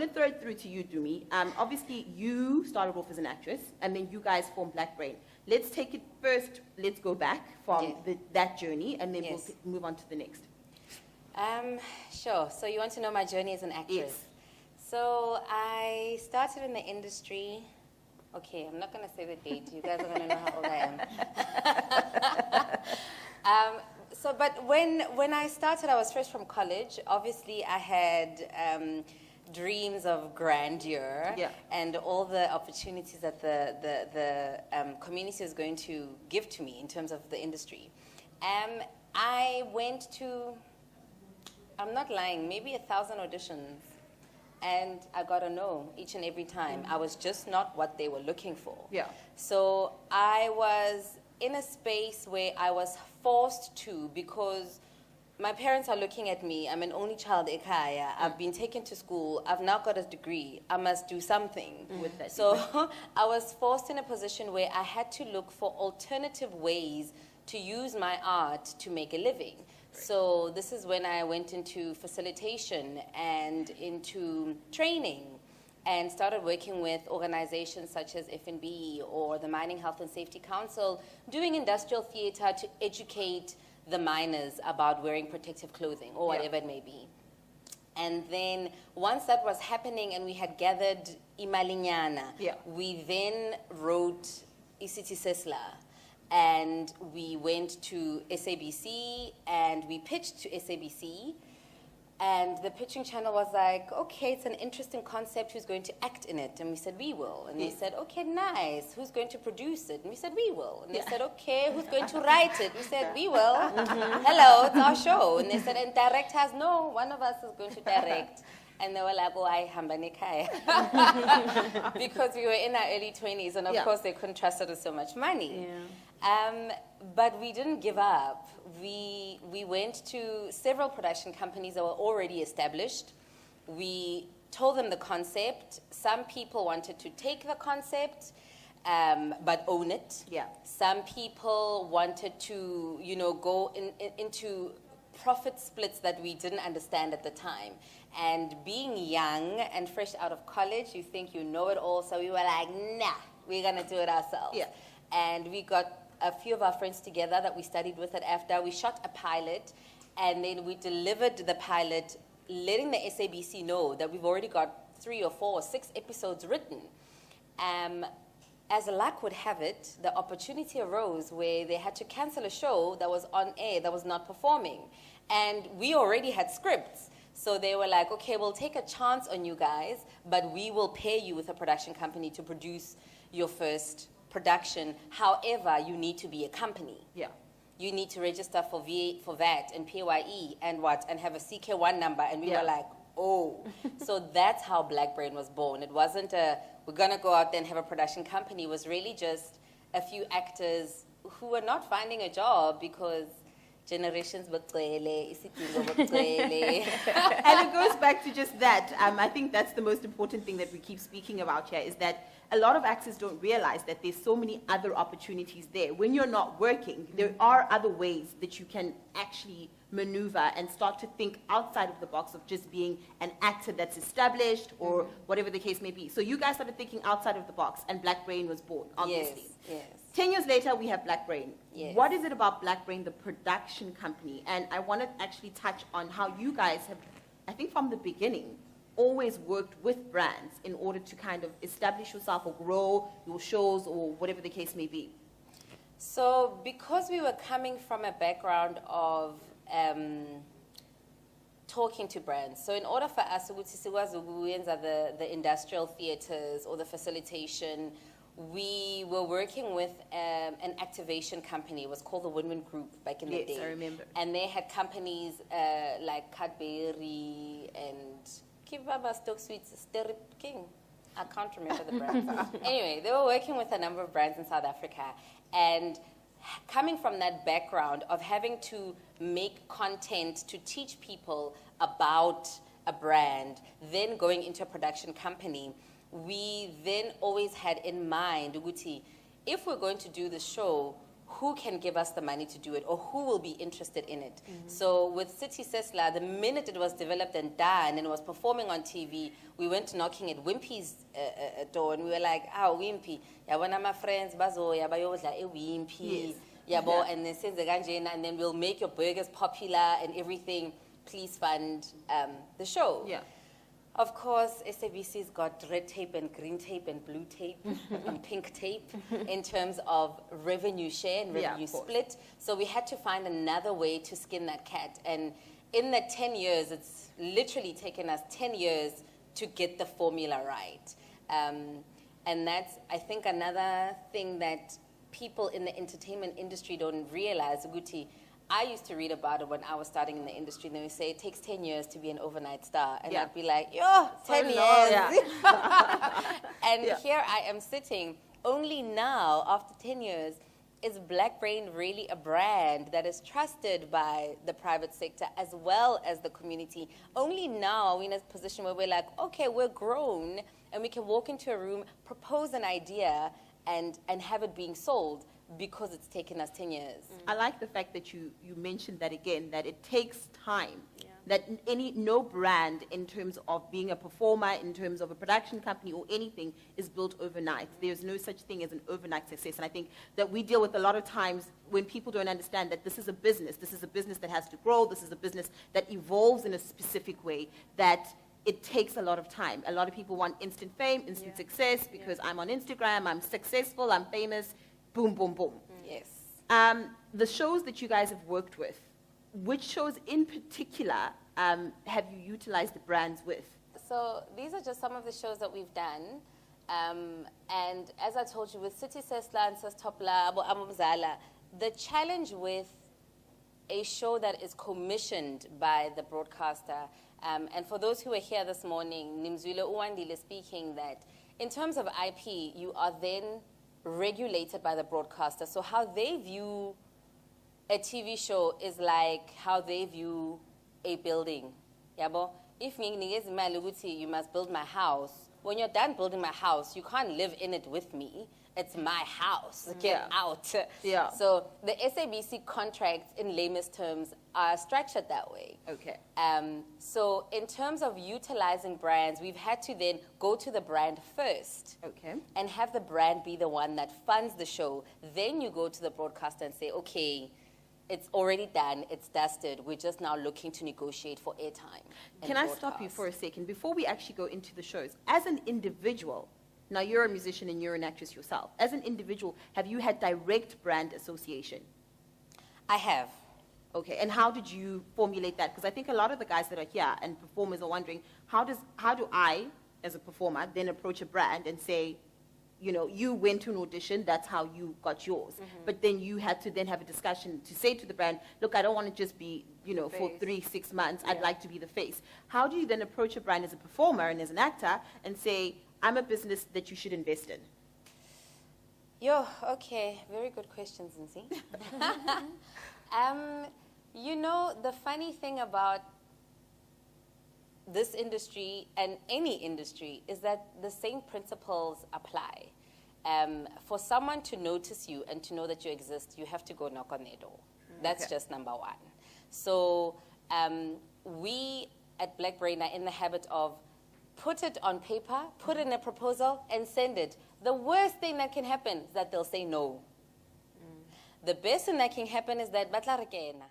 want to throw it through to you, Dumi. Obviously, you started off as an actress, and then you guys formed Black Brain. Let's take it first. Let's go back from that journey, and then we'll move on to the next. Sure. So you want to know my journey as an actress? Yes. So I started in the industry. Okay, I'm not going to say the date. You guys are going to know how old I am. But when I started, I was fresh from college. Obviously, I had dreams of grandeur and all the opportunities that the community is going to give to me in terms of the industry. I went to, I'm not lying, maybe 1,000 auditions. And I got a no each and every time. I was just not what they were looking for. Yeah. So I was in a space where I was forced to, because my parents are looking at me. I'm an only child, Ekaya. I've been taken to school. I've now got a degree. I must do something with that. So I was forced in a position where I had to look for alternative ways to use my art to make a living. So this is when I went into facilitation and into training and started working with organizations such as FNB or the Mining Health and Safety Council, doing industrial theater to educate the miners about wearing protective clothing or whatever it may be. And then once that was happening and we had gathered Imalinyana, we then wrote Isithi Sesla. And we went to SABC and we pitched to SABC. And the pitching channel was like, okay, it's an interesting concept. Who's going to act in it? And we said, we will. And they said, okay, nice. Who's going to produce it? And we said, we will. And they said, okay, who's going to write it? We said, we will. Hello, it's our show. And they said, and directors? No, one of us is going to direct. And they were like, oh, I hambanikai. Because we were in our early 20s, and of course they couldn't trust us with so much money. But we didn't give up. We went to several production companies that were already established. We told them the concept. Some people wanted to take the concept, but own it. Some people wanted to, go into profit splits that we didn't understand at the time. And being young and fresh out of college, you think you know it all. So we were like, nah, we're going to do it ourselves. And we got a few of our friends together that we studied with at AFDA. We shot a pilot, and then we delivered the pilot, letting the SABC know that we've already got 3 or 4 or 6 episodes written. As luck would have it, the opportunity arose where they had to cancel a show that was on air that was not performing. And we already had scripts. So they were like, okay, we'll take a chance on you guys, but we will pay you with a production company to produce your first production. However, you need to be a company. You need to register for VAT and PAYE and have a CK1 number. And we were like, oh. So that's how Black Brain was born. It wasn't we're going to go out there and have a production company. It was really just a few actors who were not finding a job because generations and it goes back to just that. I think that's the most important thing that we keep speaking about here, is that a lot of actors don't realize that there's so many other opportunities there. When you're not working, there are other ways that you can actually maneuver and start to think outside of the box of just being an actor that's established or whatever the case may be. So you guys started thinking outside of the box, and Black Brain was born, obviously. 10 years later, we have Black Brain. What is it about Black Brain, the production company? And I want to actually touch on how you guys have, I think from the beginning, always worked with brands in order to kind of establish yourself or grow your shows or whatever the case may be. So because we were coming from a background of talking to brands, so in order for us to the industrial theaters or the facilitation, we were working with an activation company. It was called the Win-Win Group back in the day. Yes, I remember. And they had companies like Cadbury and Kibaba Stock Sweets, Stirrup King. I can't remember the brands. Anyway, they were working with a number of brands in South Africa. And coming from that background of having to make content to teach people about a brand, then going into a production company, we then always had in mind, Uguti, if we're going to do the show, who can give us the money to do it or who will be interested in it. So with City Sesla, the minute it was developed and done and it was performing on TV, we went knocking at Wimpy's door and we were like, Wimpy, yabona my friends, bazo, yabayodla Wimpy, yabo, and then senze kanjena, and then we'll make your burgers popular and everything. Please fund the show. Yeah. Of course, SABC's got red tape and green tape and blue tape and pink tape in terms of revenue share and revenue split. So we had to find another way to skin that cat. And in that 10 years, it's literally taken us 10 years to get the formula right. And that's, I think, another thing that people in the entertainment industry don't realize. Guti, I used to read about it when I was starting in the industry, and they would say it takes 10 years to be an overnight star. And I'd be like, 10 years. And here I am sitting. Only now, after 10 years, is Black Brain really a brand that is trusted by the private sector as well as the community? Only now are we in a position where we're like, okay, we're grown, and we can walk into a room, propose an idea, and have it being sold, because it's taken us 10 years. I like the fact that you mentioned that again, that it takes time. That no brand in terms of being a performer, in terms of a production company or anything, is built overnight. There's no such thing as an overnight success. And I think that we deal with a lot of times when people don't understand that this is a business that has to grow, this is a business that evolves in a specific way, that it takes a lot of time. A lot of people want instant fame, instant success, because I'm on Instagram, I'm successful, I'm famous, boom, boom, boom. Yes. The shows that you guys have worked with, which shows in particular have you utilized the brands with? So these are just some of the shows that we've done. And as I told you, with City Sesla and Sestopla, Abo Amumzala, the challenge with a show that is commissioned by the broadcaster, and for those who were here this morning, Nimzwile Uwandile speaking, that in terms of IP, you are then regulated by the broadcaster. So how they view a TV show is like how they view a building. Yabo, if you must build my house, when you're done building my house, you can't live in it with me. It's my house. Get out. Yeah. So the SABC contracts, in lamest terms, are structured that way. Okay. So in terms of utilizing brands, we've had to then go to the brand first. Okay. And have the brand be the one that funds the show. Then you go to the broadcaster and say, okay, it's already done, it's dusted. We're just now looking to negotiate for airtime. Can I stop you for a second? Before we actually go into the shows, as an individual, now you're a musician and you're an actress yourself. As an individual, have you had direct brand association? I have. Okay, and how did you formulate that? Because I think a lot of the guys that are here and performers are wondering, how do I, as a performer, then approach a brand and say, you know, you went to an audition, that's how you got yours. But then you had to then have a discussion to say to the brand, look, I don't want to just be, you know, for 3-6 months, I'd like to be the face. How do you then approach a brand as a performer and as an actor and say, I'm a business that you should invest in? Okay, very good question, Zinzi. You know, the funny thing about this industry and any industry is that the same principles apply. For someone to notice you and to know that you exist, you have to go knock on their door. That's just number one. So we at Black Brain are in the habit of put it on paper, put in a proposal, and send it. The worst thing that can happen is that they'll say no. The best thing that can happen is that batla re kena.